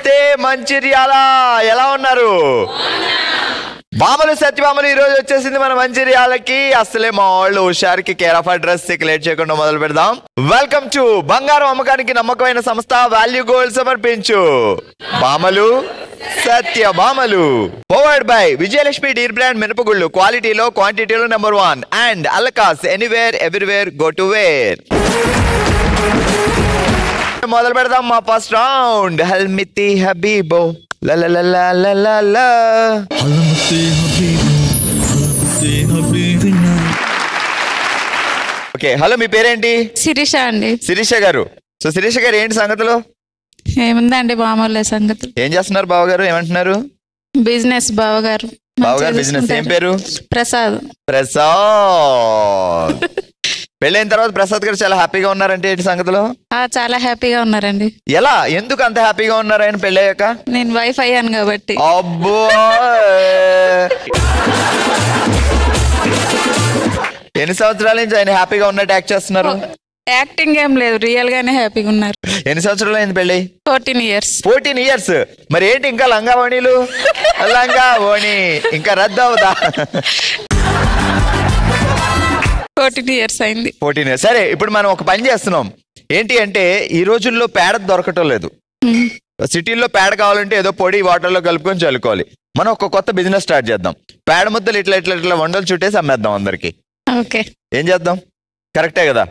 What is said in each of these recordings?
నమస్తే మంచిర్యాల, ఎలా ఉన్నారు? బామలు సత్యభామలు ఈ రోజు వచ్చేసింది మన మంచిర్యాలకి. అసలే మా వాళ్ళు హుషారుకి కేర్ ఆఫ్ అడ్రస్ లేట్ చేయకుండా మొదలు పెడదాం. వెల్కమ్ టు బంగారం అమ్మకానికి నమ్మకమైన సంస్థ వాల్యూ గోల్డ్ సమర్పించు బామలు సత్యభామలు. Powered by Vijayalakshmi deer brand మినపగుళ్ళు, క్వాలిటీలో క్వాంటిటీలో నెంబర్ 1 అండ్ అల్కాస్ anywhere everywhere go to wear. మొదలు పెడదాం మా ఫస్ట్ రౌండ్. హల్మితి హబీబో ఓకే. హలో, మీ పేరేంటి? శిరీష అండి. శిరీష గారు. సో శిరీష గారు, ఏంటి సంగతులు? ఏముందండి మామూలు సంగతులు. ఏం చేస్తున్నారు బావగారు? ఏమంటున్నారు? బిజినెస్ బావగారు. బావగారు బిజినెస్ ఏం పేరు? ప్రసాద్. ప్రసాద్. పెళ్ళైన తర్వాత ప్రసాద్ గారు చాలా హ్యాపీగా ఉన్నారంటే ఏంటి సంగతులు? చాలా హ్యాపీగా ఉన్నారండి. ఎలా, ఎందుకు అంత హ్యాపీగా ఉన్నారు ఆయన పెళ్ళయ్యాక? నేను వైఫ్ అయ్యాను కాబట్టి. అబ్బో, ఎన్ని సంవత్సరాల నుంచి ఆయన హ్యాపీగా ఉన్నట్టు యాక్ట్ చేస్తున్నారు? యాక్టింగ్ ఏం లేదు, రియల్ గానే హ్యాపీగా ఉన్నారు. ఎన్ని సంవత్సరాలు అయింది పెళ్ళి? 14 years. 14 years. మరి ఏంటి ఇంకా లంగావణిలు? లంగావణి ఇంకా రద్దు అవుదా? 14 years అయింది. 14 years. సరే, ఇప్పుడు మనం ఒక పని చేస్తున్నాం. ఏంటి అంటే, ఈ రోజుల్లో పేడ దొరకటం లేదు. సిటీల్లో పేడ కావాలంటే ఏదో పొడి వాటర్లో కలుపుకొని చల్లుకోవాలి. మనం ఒక కొత్త బిజినెస్ స్టార్ట్ చేద్దాం. పేడ ముద్దలు ఇట్లా ఇట్లా ఇట్లా వండలు చుట్టేసి అమ్మేద్దాం అందరికి. ఓకే, ఏం చేద్దాం? కరెక్టే కదా?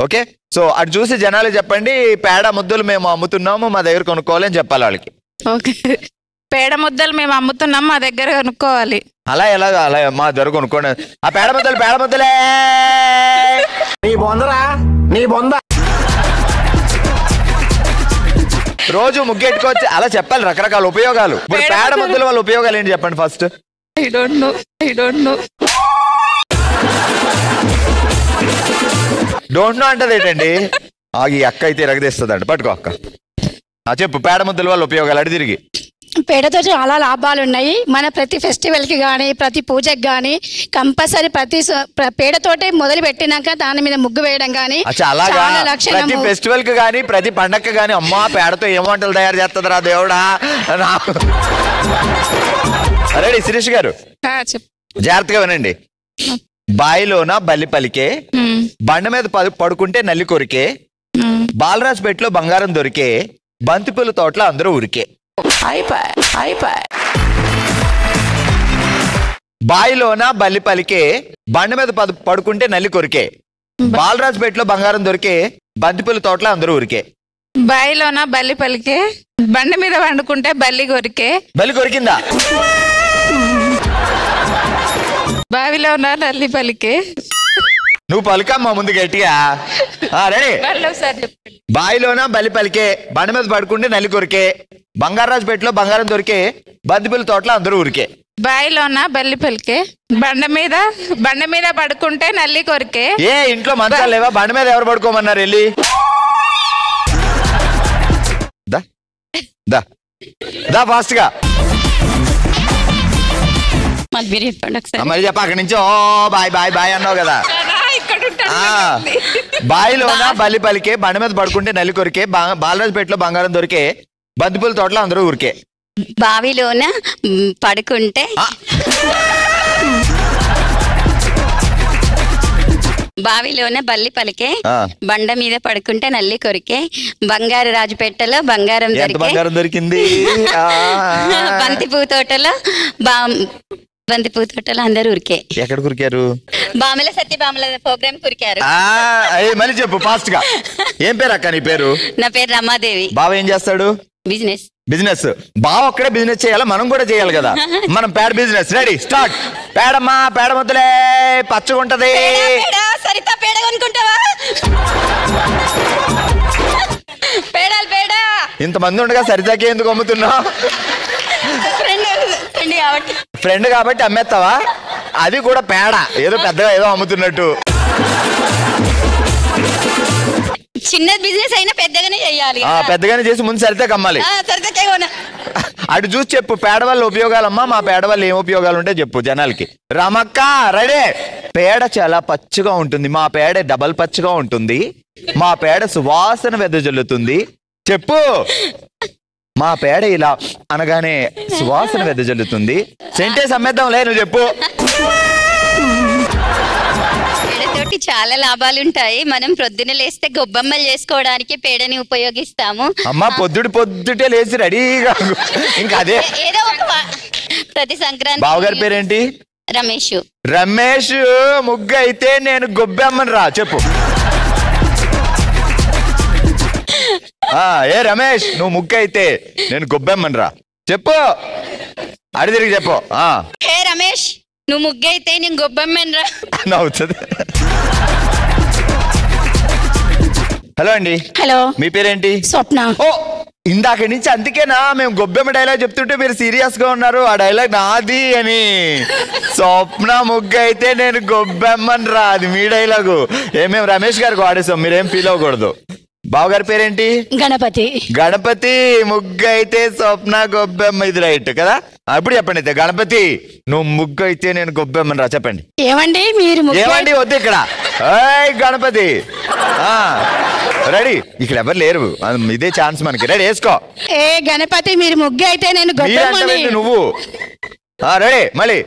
ఓకే. సో అటు చూసి జనాలు చెప్పండి, పేడ ముద్దలు మేము అమ్ముతున్నాము, మా దగ్గర కొనుక్కోవాలి అని చెప్పాలి వాళ్ళకి. ఓకే, పేడ ముద్దలు మేము అమ్ముతున్నాం, మా దగ్గర కొనుక్కోవాలి. అలా ఎలాగా? అలా మా దగ్గర కొనుక్కోండి. ఆ పేడ ముద్దలే రోజు ముగ్గెట్టుకోవచ్చు, అలా చెప్పాలి. రకరకాల ఉపయోగాలు. ఇప్పుడు పేడ ముద్దల వల్ల ఉపయోగాలు ఏంటి చెప్పండి first. I don't know. Don't know అంటది ఏంటండి? ఈ అక్క అయితే ఎరగదీస్తుందండి. పట్టుకో అక్క. చెప్పు, పేడ ముద్దల వల్ల ఉపయోగాలు. అడి తిరిగి. పేడతో చాలా లాభాలు ఉన్నాయి. మన ప్రతి ఫెస్టివల్ కి గానీ, ప్రతి పూజకి గానీ కంపల్సరీ పేడతోటే మొదలు పెట్టినాక దాని మీద ముగ్గు వేయడం గానీ ప్రతి ఫెస్టివల్ కి గానీ, ప్రతి పండగకి గానీ, అమ్మా పేడతో ఏం వంటలు తయారు చేస్తుందిరా దేవుడా. రెడీ శిరీష్ గారు, జాగ్రత్తగా వినండి. బాయిలోన బల్లి పలికే, బండ మీద పడుకుంటే నల్లి కొరికే, బాలరాజ్పేటలో బంగారం దొరికే, బంతిపూల తోటలో అందరూ ఉరికే. బాయిలోన బల్లి పలికే, బండ మీద పడుకుంటే నల్లి కొరికే, బాలరాజ్పేటలో బంగారం దొరికే, బంతిపూల తోటలో అందరూ ఉరికే. బాయిలోన బల్లి పలికే, బండ మీద వండుకుంటే బల్లి కొరికే. బల్లి కొరికిందా? బావిలోన నల్లి పలికే. నువ్వు పలికమ్మా ముందు గట్టిగా. రెడీ. బాయిలోన బల్లి పలికే, బండ మీద పడుకుంటే నల్లి కొరికే, బంగారాజుపేటలో బంగారం దొరికే, బంతిపూల తోటలో అందరూ ఉరికే. బాయిలోన బల్లి పలికే, బండ మీద పడుకుంటే నల్లి కొరికే. ఏ ఇంట్లో మంచాలు లేవా? బండ మీద ఎవరు పడుకోమన్నారు? వెళ్ళి దా ఫాస్ట్ గా. మరి చెప్ప అక్కడి నుంచి. బాయ్ బాయ్ బాయ్ అన్నావు కదా. బాయిలోన బల్లి పలికే, బండ మీద పడుకుంటే నల్లి కొరికే, బాలరాజుపేటలో బంగారం దొరికే, బంతిపూల తోటలో అందరూ ఊరికే. బావిలోన పడుకుంటే బావిలోన బల్లి పలికే, బండ మీద పడుకుంటే నల్లి కొరికే, బంగారు రాజుపేటలో బంగారం దొరికింది, బంతిపూ తోటలో అందరూ ఉరికే. ఎక్కడ కురికారు? బామల సత్యభామల ప్రోగ్రామ్ కురికారు. మళ్ళీ చెప్పు ఫాస్ట్ గా. ఏం పేరు అక్క నీ పేరు? నా పేరు రమాదేవి. బావ ఏం చేస్తాడు? బిజినెస్. బావ ఒక్కడే బిజినెస్ చేయాలా? మనం కూడా చేయాలి కదా. మనం పేడ బిజినెస్. Ready start. పేడమ్మా, పేడ ముద్దలే పచ్చగుంటది. సరిత పేడ కొనుక్కుంటావా? ఇంతమంది ఉండగా సరితకి ఎందుకు అమ్ముతున్నావు? ఫ్రెండ్ కాబట్టి అమ్మేస్తావా? అది కూడా పేడ, ఏదో పెద్దగా ఏదో అమ్ముతున్నట్టు. చిన్న బిజినెస్ అయినా పెద్దగానే చేయాలి. పెద్దగానే చేసి ముందు సరితకి అమ్మాలి. అటు చూసి చెప్పు, పేడ వల్ల ఉపయోగాలమ్మా, మా పేడ వల్ల ఏం ఉపయోగాలు ఉంటాయి చెప్పు జనాలకి. రామక్క రెడీ. పేడ చాలా పచ్చిగా ఉంటుంది, మా పేడ డబల్ పచ్చిగా ఉంటుంది, మా పేడ సువాసన వెదజల్లుతుంది. చెప్పు. మా పేడ ఇలా అనగానే సువాసన వెదజల్లుతుంది. సెంటెన్స్ అమ్మేద్దాంలే, నువ్వు చెప్పు. పేడతోటి చాలా లాభాలు ఉంటాయి. మనం ప్రొద్దున లేస్తే గొబ్బమ్మలు చేసుకోవడానికి పేడని ఉపయోగిస్తాము. అమ్మ పొద్దుటే లేచి రెడీగా ఇంకా అదే. ఏదో ఒక ప్రతి సంక్రాంతి. బావగారి పేరేంటి? రమేష్. రమేష్ ముగ్గు అయితే నేను గొబ్బెమ్మని రా చెప్పు. ఏ రమేష్ నువ్వు ముగ్గు అయితే నేను గొబ్బెమ్మని రా చెప్పు. అడి తిరిగి చెప్పు. హే రమేష్ నువ్వు ముగ్గు అయితే నేను గొబ్బెమ్మని రా నవ్వుతుంది. హలో అండి. హలో, మీ పేరేంటి? స్వప్న. ఓ ఇందాక నుంచి అందుకేనా మేము గొబ్బెమ్మ డైలాగ్ చెప్తుంటే మీరు సీరియస్ గా ఉన్నారు. ఆ డైలాగ్ నాది అని. స్వప్న ముగ్గు అయితే నేను గొబ్బెమ్మని రా, అది మీ డైలాగు. ఏమేం రమేష్ గారికి వాడేసాం, మీరేం ఫీల్ అవ్వకూడదు. బావగారి పేరేంటి? గణపతి. గణపతి ముగ్గు అయితే స్వప్న గొబ్బెమ్మ, ఇది రైట్ కదా. అప్పుడు చెప్పండి అయితే. గణపతి నువ్వు ముగ్గు అయితే నేను గొబ్బెమ్మని రా చెప్పండి. ఏమండి మీరు ఏమండి వద్దు ఇక్కడ. గణపతి రెడీ. ఇక్కడ ఎవరు లేరు, ఇదే ఛాన్స్ మనకి. రెడీ వేసుకో. ఏ గణపతి మీరు ముగ్గు అయితే నేను గొబ్బెమ్మని. నువ్వు రెడీ మళ్ళీ.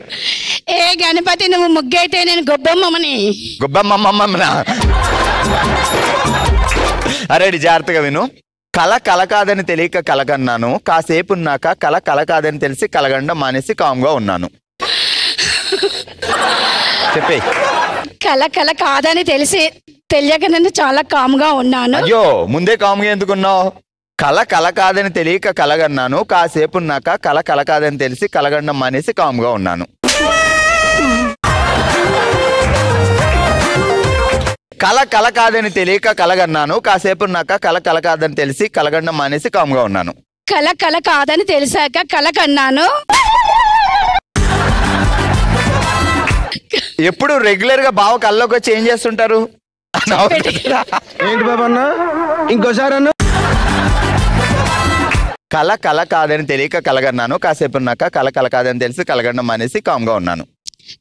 ఏ గణపతి నువ్వు ముగ్గు అయితే నేను గొబ్బెమ్మని. గొబ్బెమ్మమ్మమ్మనా. రెడీ జాగ్రత్తగా విను. కల కాదని తెలియక కలగన్నాను, కాసేపు ఉన్నాక కల కాదని తెలిసి కలగండం మానేసి కామ్గా ఉన్నాను. చెప్పే. కల కాదని తెలియక నేను చాలా కామ్గా ఉన్నాను. అయ్యో ముందే కామ్గా ఎందుకున్నావు? కల కాదని తెలియక కలగన్నాను, కాసేపు ఉన్నాక కల కాదని తెలిసి కలగండం మానేసి కామ్గా ఉన్నాను. కల కాదని తెలియక కలగన్నాను, కాసేపు ఉన్నాక కల కాదని తెలిసి కలగండం మానేసి కామ్గా ఉన్నాను. కల కాదని తెలిసాక కలకన్నాను. ఎప్పుడు రెగ్యులర్ గా బావ కల్లోకి వచ్చి ఏం చేస్తుంటారు? ఏంటి బాబా అన్న ఇంకోసారి అన్న. కల కాదని తెలియక కలగన్నాను, కాసేపు ఉన్నాక కల కాదని తెలిసి కలగండం మానేసి కామ్గా ఉన్నాను.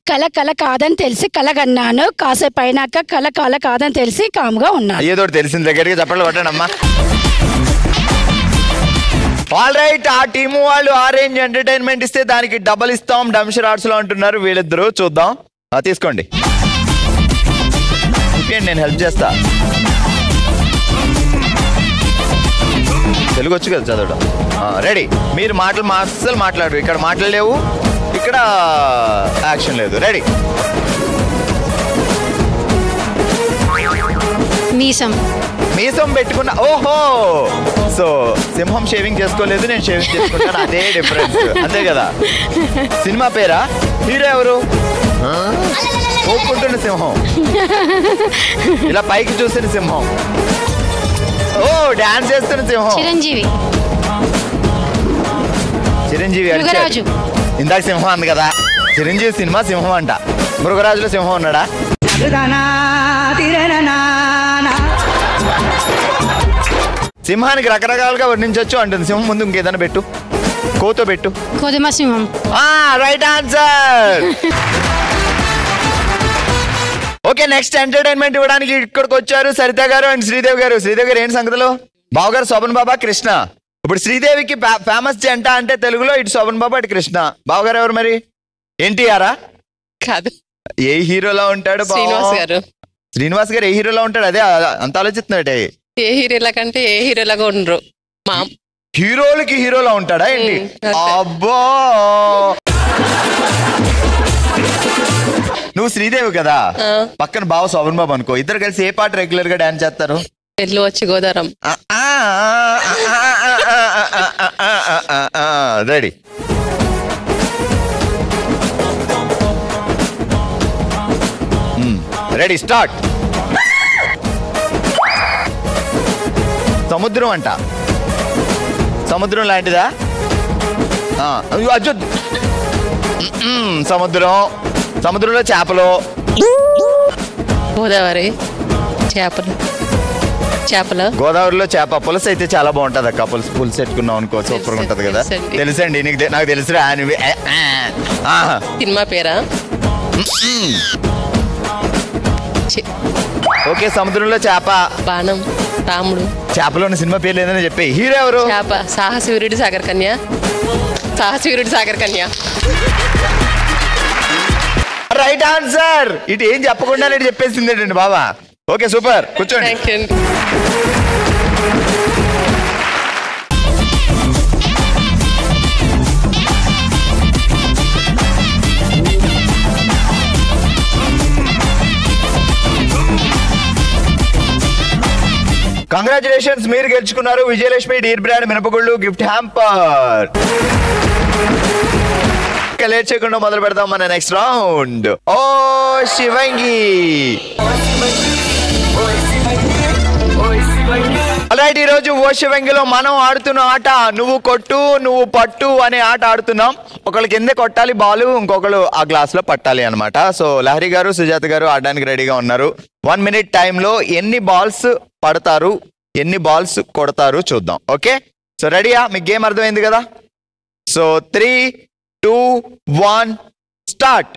కల కాదని తెలిసి కలగన్నాను, కాసేపు అయినాక కల కాదని తెలిసి కామ్గా ఉన్నాను. ఏదో తెలిసిన దగ్గరికి చెప్పండి పట్టండమ్మా. All right. ఆ టీము వాళ్ళు ఆరెంజ్ ఎంటర్టైన్మెంట్ ఇస్తే దానికి డబల్ ఇస్తాం డంషర్ ఆర్ట్స్ లో అంటున్నారు వీళ్ళిద్దరు. చూద్దాం. తీసుకోండి, నేను హెల్ప్ చేస్తా. తెలుగు వచ్చు కదా చదవడం. రెడీ. మీరు మాటలు అస్సలు మాట్లాడు. ఇక్కడ మాట్లాడలేవు, ఇక్కడ యాక్షన్ లేదు. రెడీ. మీసం పెట్టుకున్నా. ఓహో సో సింహం షేవింగ్ చేసుకోలేదు, నేను షేవింగ్ చేసుకుంటాను, అదే డిఫరెన్స్. అంతే కదా. సినిమా పేరా? హీరో ఎవరు? ఒప్పుకుంటున్న సింహం, ఇలా పైకి చూసిన సింహం, ఓ డాన్స్ చేస్తున్న సింహం. చిరంజీవి అడిచారు. ఇందాక సింహం అంది కదా. చిరంజీవి సినిమా సింహం అంట. మృగరాజులో సింహం ఉన్నాడా? సింహానికి రకరకాలుగా వర్ణించవచ్చు అంటుంది. సింహం ముందు ఇంకేదైనా పెట్టు, కోతో పెట్టు. కోదమ సింహం. Right answer. Okay, next entertainment ఇవ్వడానికి ఇక్కడికి వచ్చారు సరిత గారు అండ్ శ్రీదేవి గారు. శ్రీదేవి గారు ఏంటి సంగతులు? బావగారు శోభన్ బాబా, కృష్ణ. ఇప్పుడు శ్రీదేవికి ఫేమస్ జంట అంటే తెలుగులో ఇటు శోభన్ బాబా ఇటు కృష్ణ. బావగారు ఎవరు మరి? ఎన్టీఆరా? కాదు. ఏ హీరోలో ఉంటాడు? శ్రీనివాస్ గారు. శ్రీనివాస్ గారు ఏ హీరోలో ఉంటాడు? అదే అంత ఆలోచిస్తున్నాడు. ఏ హీరోల కంటే ఏ హీరోలాగా ఉండరు. మా హీరోలకి హీరోలా ఉంటాడా ఏంటి? అబ్బో, నువ్వు శ్రీదేవి కదా, పక్కన బావ శోభన్ బాబు అనుకో. ఇద్దరు కలిసి ఏ పాట రెగ్యులర్ గా డాన్స్ చేస్తారు? పెళ్ళి వచ్చి గోదారం. రెడీ. Ready start. సముద్రం అంట. సముద్రం లాంటిదా? అజ్జు. సముద్రం. సముద్రంలో చేపలు. గోదావరి చేపలు. చేపలు. గోదావరిలో చేప పులుసు అయితే చాలా బాగుంటది అక్క. పులుసు పెట్టుకున్నాం అనుకో, సూపర్ గా ఉంటది కదా. తెలుసండి నాకు తెలుసురా. సినిమా పేరా? ఓకే, సముద్రంలో చేప. బాణం. రాముడు. చేపలోని సినిమా పేర్లు ఏదైనా చెప్పి. హీరో ఎవరు? చేప. సాహసవీరుడి సాగర్ కన్య. సాహసవీరుడి సాగర్ కన్య. Right answer. ఇటు ఏం చెప్పకుండా నేను చెప్పేసింది ఏంటండి బాబా. ఓకే సూపర్, కూర్చోండి. థ్యాంక్ యూ అండి. కంగ్రాచులేషన్స్, మీరు గెలుచుకున్నారు విజయలక్ష్మి డీర్ బ్రాండ్ మినపగుళ్ళు గిఫ్ట్ హ్యాంపర్. లేట్ చేయకుండా మొదలు పెడతాం మన నెక్స్ట్ రౌండ్. ఓ శివంగి. అలాంటి ఈ రోజు ఓ శివంగిలో మనం ఆడుతున్న ఆట నువ్వు కొట్టు నువ్వు పట్టు అనే ఆట ఆడుతున్నాం. ఒకళ్ళు కింద కొట్టాలి బాలు, ఇంకొకళ్ళు ఆ గ్లాస్ లో పట్టాలి అనమాట. సో లహరి గారు సుజాత గారు ఆడడానికి రెడీగా ఉన్నారు. 1 minute టైంలో ఎన్ని బాల్స్ పడతారు, ఎన్ని బాల్స్ కొడతారు చూద్దాం. ఓకే, సో రెడీయా? మీకు గేమ్ అర్థమైంది కదా? So 3, 2, 1 start.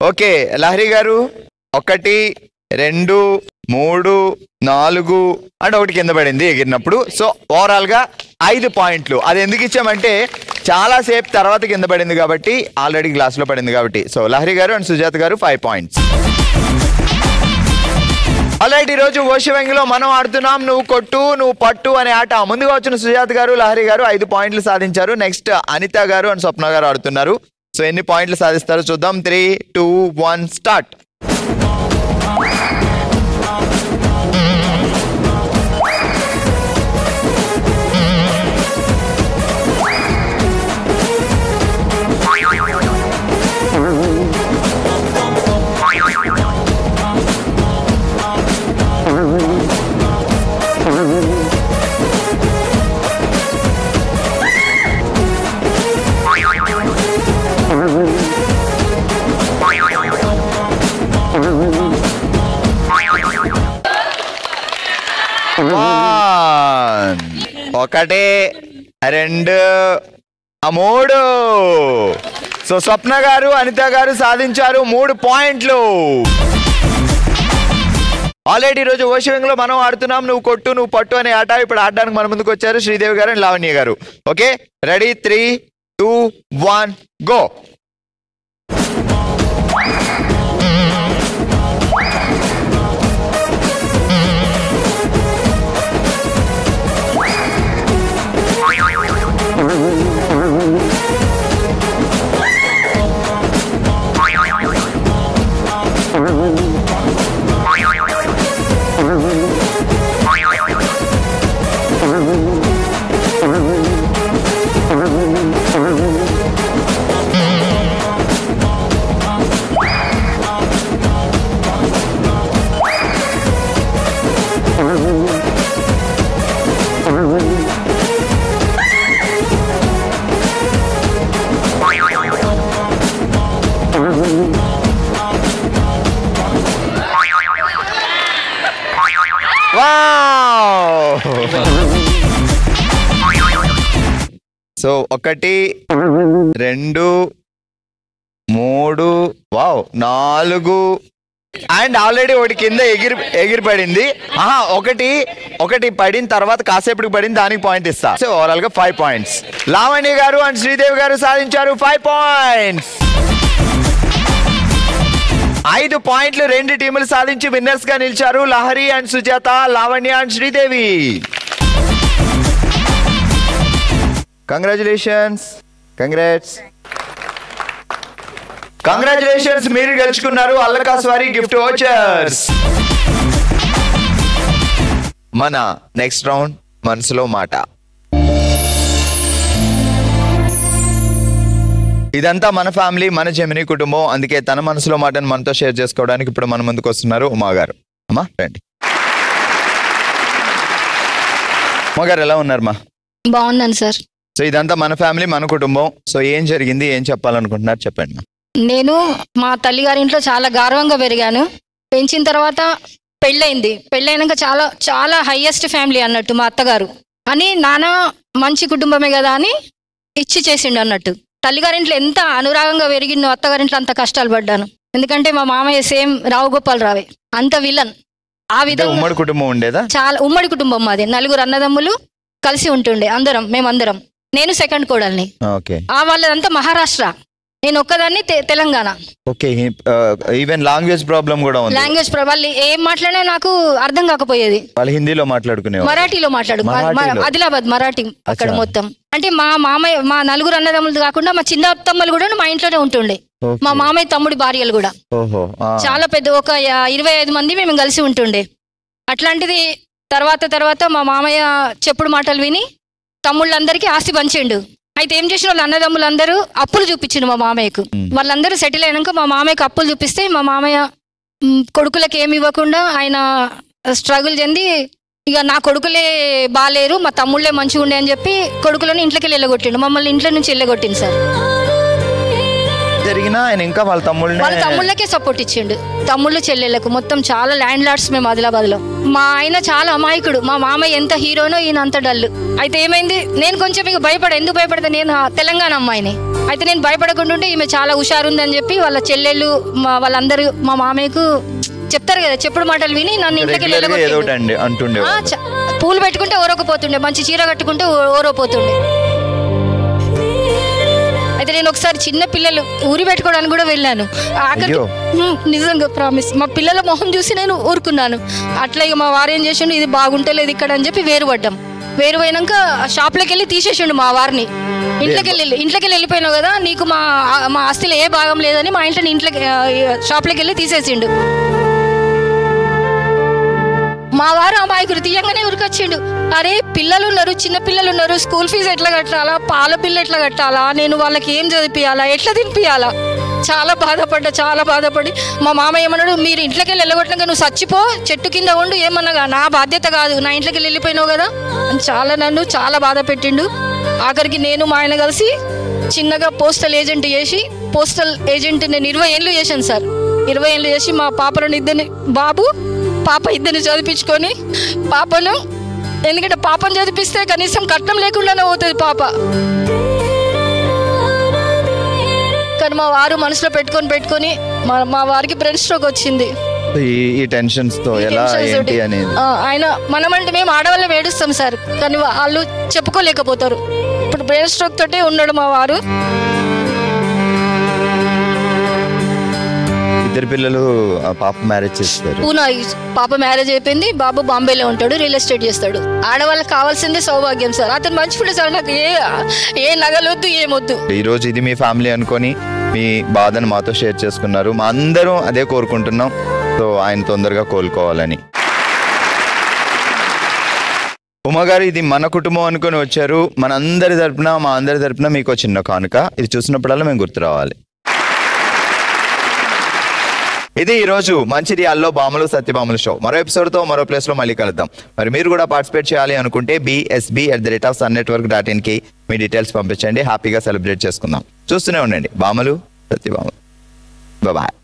ఓకే లహరి గారు 1, 2, 3, 4 అంటే ఒకటి కింద పడింది ఎగిరినప్పుడు. సో ఓవరాల్ గా 5 పాయింట్లు. అది ఎందుకు ఇచ్చామంటే చాలా సేపు తర్వాత కింద పడింది కాబట్టి, ఆల్రెడీ గ్లాస్ లో పడింది కాబట్టి. సో లహరి గారు అండ్ సుజాత గారు 5 పాయింట్స్. ఆల్రెడీ ఈ రోజు ఓషివంగిలో మనం ఆడుతున్నాం నువ్వు కొట్టు నువ్వు పట్టు అనే ఆట. ముందుగా వచ్చిన సుజాత గారు లహరి గారు 5 పాయింట్లు సాధించారు. నెక్స్ట్ అనిత గారు అండ్ స్వప్న గారు ఆడుతున్నారు. సో ఎన్ని పాయింట్లు సాధిస్తారో చూద్దాం. 3, 2, 1 స్టార్ట్. ఒకటి 2 3. సో స్వప్న గారు అనిత గారు సాధించారు 3 పాయింట్లు. ఆల్రెడీ ఈరోజు ఓషివంగిలో మనం ఆడుతున్నాం నువ్వు కొట్టు నువ్వు పట్టు అనే ఆట. ఇప్పుడు ఆడడానికి మన ముందుకు వచ్చారు శ్రీదేవి గారు అండ్ లావణ్య గారు. Okay ready? 3, 2, 1 go. So 1, 2, 3 wow 4 and already ఒకటి కింద ఎగిరి పడింది. ఒకటి పడిన తర్వాత కాసేపటికి పడింది, దానికి పాయింట్ ఇస్తా. సో ఓవరాల్ గా 5 పాయింట్స్. లావణ్య గారు అండ్ శ్రీదేవి గారు సాధించారు 5 పాయింట్స్. 5 పాయింట్లు 2 టీములు సాధించి విన్నర్స్ గా నిలిచారు. Lahari and Sujatha, Lavanya and Sridevi. Congratulations. Congratulations, మీరు గెలుచుకున్నారు అల్లకాస్వారి గిఫ్ట్ వోచర్స్. మన నెక్స్ట్ రౌండ్ మనసులో మాట. ఇదంతా మన ఫ్యామిలీ, మన జెమినీ కుటుంబం. అందుకే తన మనసులో మాటను మనతో షేర్ చేసుకోవడానికి ఇప్పుడు మన ముందుకు వస్తున్నారు ఉమా గారు. అమ్మా రండి. ఉమా గారు ఎలా ఉన్నారు మా? బాగున్నాను సార్. సో ఇదంతా మన ఫ్యామిలీ, మన కుటుంబం. సో ఏం జరిగింది, ఏం చెప్పాలనుకుంటున్నారు చెప్పండి మా. నేను మా తల్లిగారింట్లో చాలా గౌరవంగా పెరిగాను. పెంచిన తర్వాత పెళ్ళైనాక చాలా చాలా హైయెస్ట్ ఫ్యామిలీ అన్నట్టు మా అత్తగారు అని, నాన్న మంచి కుటుంబమే కదా అని ఇచ్చి చేసిండు అన్నట్టు. తల్లిగారింట్లో ఎంత అనురాగంగా పెరిగిందో అత్తగారింట్లో అంత కష్టాలు పడ్డాను. ఎందుకంటే మా మామయ్య సేమ్ రావు గోపాల్ రావే, అంత విలన్. ఆ విధంగా ఉమ్మడి కుటుంబం ఉండేదా? చాలా ఉమ్మడి కుటుంబం మాది. 4 అన్నదమ్ములు కలిసి ఉంటుండే, మేమందరం. నేను సెకండ్ కోడల్ని. వాళ్ళదంతా మహారాష్ట్ర, నేను ఒక్కదాన్ని Telangana. Okay. Even language problem కూడా ఉంది. లాంగ్వేజ్ వాళ్ళు ఏం మాట్లాడినా నాకు అర్థం కాకపోయేది. వాళ్ళు హిందీలో మాట్లాడుకునే, మరాఠీలో ఆదిలాబాద్ మరాఠీ అక్కడ మొత్తం. అంటే మా మామయ్య, మా 4 అన్నదమ్ములు కాకుండా మా చిన్న అత్తమ్మలు కూడా మా ఇంట్లోనే ఉంటుండే. మా మామయ్య తమ్ముడి భార్యలు కూడా చాలా పెద్ద, ఒక 25 మంది మేము కలిసి ఉంటుండే. అట్లాంటిది తర్వాత మా మామయ్య చెప్పుడు మాటలు విని తమ్ముళ్ళందరికీ ఆస్తి పంచిండు. అయితే ఏం చేసిన వాళ్ళు అన్నదమ్ములందరూ అప్పులు చూపించిండు మా మామయ్యకు. వాళ్ళందరూ సెటిల్ అయినాక మా మామయ్యకు అప్పులు చూపిస్తే మా మామయ్య కొడుకులకు ఏమి ఇవ్వకుండా ఆయన స్ట్రగుల్ చెంది, ఇక నా కొడుకులే బాలేరు, మా తమ్ముళ్ళే మంచిగా ఉండే అని చెప్పి కొడుకులను ఇంట్లోకి వెళ్ళగొట్టిండు. మమ్మల్ని ఇంట్లో నుంచి వెళ్ళగొట్టింది సార్. జరిగినా ఆయన ఇంకా వాళ్ళ తమ్ముళ్ళకే సపోర్ట్ ఇచ్చిండు. తమ్ముళ్ళు చెల్లెళ్ళకు మొత్తం చాలా ల్యాండ్ లార్డ్స్ మేము ఆదిలాబాద్ లో. మా ఆయన చాలా అమాయకుడు. మా మామయ్య ఎంత హీరోనో ఈయన అంత డల్. అయితే ఏమైంది, నేను కొంచెం ఇక ఎందుకు భయపడతా, నేను తెలంగాణ అమ్మాయిని. అయితే నేను భయపడకుండా ఉంటే ఈమె చాలా హుషారుందని చెప్పి వాళ్ళ చెల్లెళ్ళు వాళ్ళందరూ మా మామయ్యకు చెప్తారు కదా, చెప్పుడు మాటలు విని నన్ను ఇంట్లోకి అంటుండే. పూలు పెట్టుకుంటే ఓరకపోతుండే, మంచి చీర కట్టుకుంటే ఓరపోతుండే. అయితే నేను ఒకసారి చిన్న పిల్లలు ఊరి పెట్టుకోవడానికి కూడా వెళ్ళాను. నిజంగా ప్రామిస్, మా పిల్లల మొహం చూసి నేను ఊరుకున్నాను. అట్లా ఇక మా వారు ఏం చేసిండు, ఇది బాగుంటలేదు ఇక్కడ అని చెప్పి వేరుపడ్డాం. వేరుపోయినాక షాప్లోకి వెళ్ళి తీసేసిండు మా వారిని. ఇంట్లోకి వెళ్ళిపోయినావు కదా, నీకు మా ఆస్తిలో ఏ భాగం లేదని మా ఇంట్లోకి షాప్లోకి వెళ్ళి తీసేసిండు. మా వారు అమాయకుడు తీయంగానే ఉరికొచ్చిండు. అరే పిల్లలు ఉన్నారు, చిన్న పిల్లలు ఉన్నారు, స్కూల్ ఫీజు ఎట్లా కట్టాలా, పాల బిల్లు ఎట్లా కట్టాలా, నేను వాళ్ళకి ఏం చదివిపియాలా, ఎట్లా తినిపియాలా, చాలా బాధపడి మా మామయ్య ఏమన్నాడు, మీరు ఇంట్లోకి వెళ్ళి వెళ్ళగొట్టినాక నువ్వు చచ్చిపో, చెట్టు కింద ఉండు, ఏమన్నాగా నా బాధ్యత కాదు, నా ఇంట్లోకి వెళ్ళి వెళ్ళిపోయినావు కదా అని నన్ను చాలా బాధ పెట్టిండు. ఆఖరికి నేను మా ఆయన కలిసి చిన్నగా పోస్టల్ ఏజెంట్ నేను 20 ఏళ్ళు చేశాను సార్. 20 ఏళ్ళు చేసి మా పాపలను ఇద్దరిని చదివించుకొని పాపను, ఎందుకంటే పాపను చదివిస్తే కనీసం కట్నం లేకుండానే పోతుంది పాప. కానీ మా వారు మనసులో పెట్టుకొని మా వారికి బ్రెయిన్ స్ట్రోక్ వచ్చింది. ఈ టెన్షన్స్ తో ఎలా ఏంటి అనేది ఆయన, మనమంటే మేము ఆడవాళ్ళం ఏడుస్తాం సార్, కానీ వాళ్ళు చెప్పుకోలేకపోతారు. ఇప్పుడు బ్రెయిన్ స్ట్రోక్ తోటే ఉన్నాడు మా వారు. ఇద్దరు పిల్లలు, పాప మ్యారేజ్ చేస్తారు. పూనా పాప మ్యారేజ్ అయిపోయింది, బాబు బాంబేలో ఉంటాడు, రియల్ ఎస్టేట్ చేస్తాడు. ఆడవాళ్ళకి కావాల్సిందే సౌభాగ్యం సార్. అతను మంచిగా సార్, నాకు ఏ నగలొద్దు, ఏమొద్దు. ఈ రోజు ఇది మీ ఫ్యామిలీ అనుకొని మీ బాధను మాతో షేర్ చేసుకున్నారు. మా అందరం అదే కోరుకుంటున్నాం. సో ఆయన తొందరగా కోలుకోవాలని. ఉమా గారు, ఇది మన కుటుంబం అనుకొని వచ్చారు. మా అందరి తరపున మీకు చిన్న కానుక. ఇది చూసినప్పుడల్లా మేము గుర్తు రావాలి. ఇది ఈ రోజు మంచిర్యాలలో బామలు సత్యభామలు షో. మరో ఎపిసోడ్తో మరో ప్లేస్లో మళ్ళీ కలుద్దాం. మరి మీరు కూడా పార్టిసిపేట్ చేయాలి అనుకుంటే bsb@sunnetwork.in కి మీ డీటెయిల్స్ పంపించండి. హ్యాపీగా సెలబ్రేట్ చేసుకుందాం. చూస్తూనే ఉండండి బామలు సత్యభామలు. బాయ్.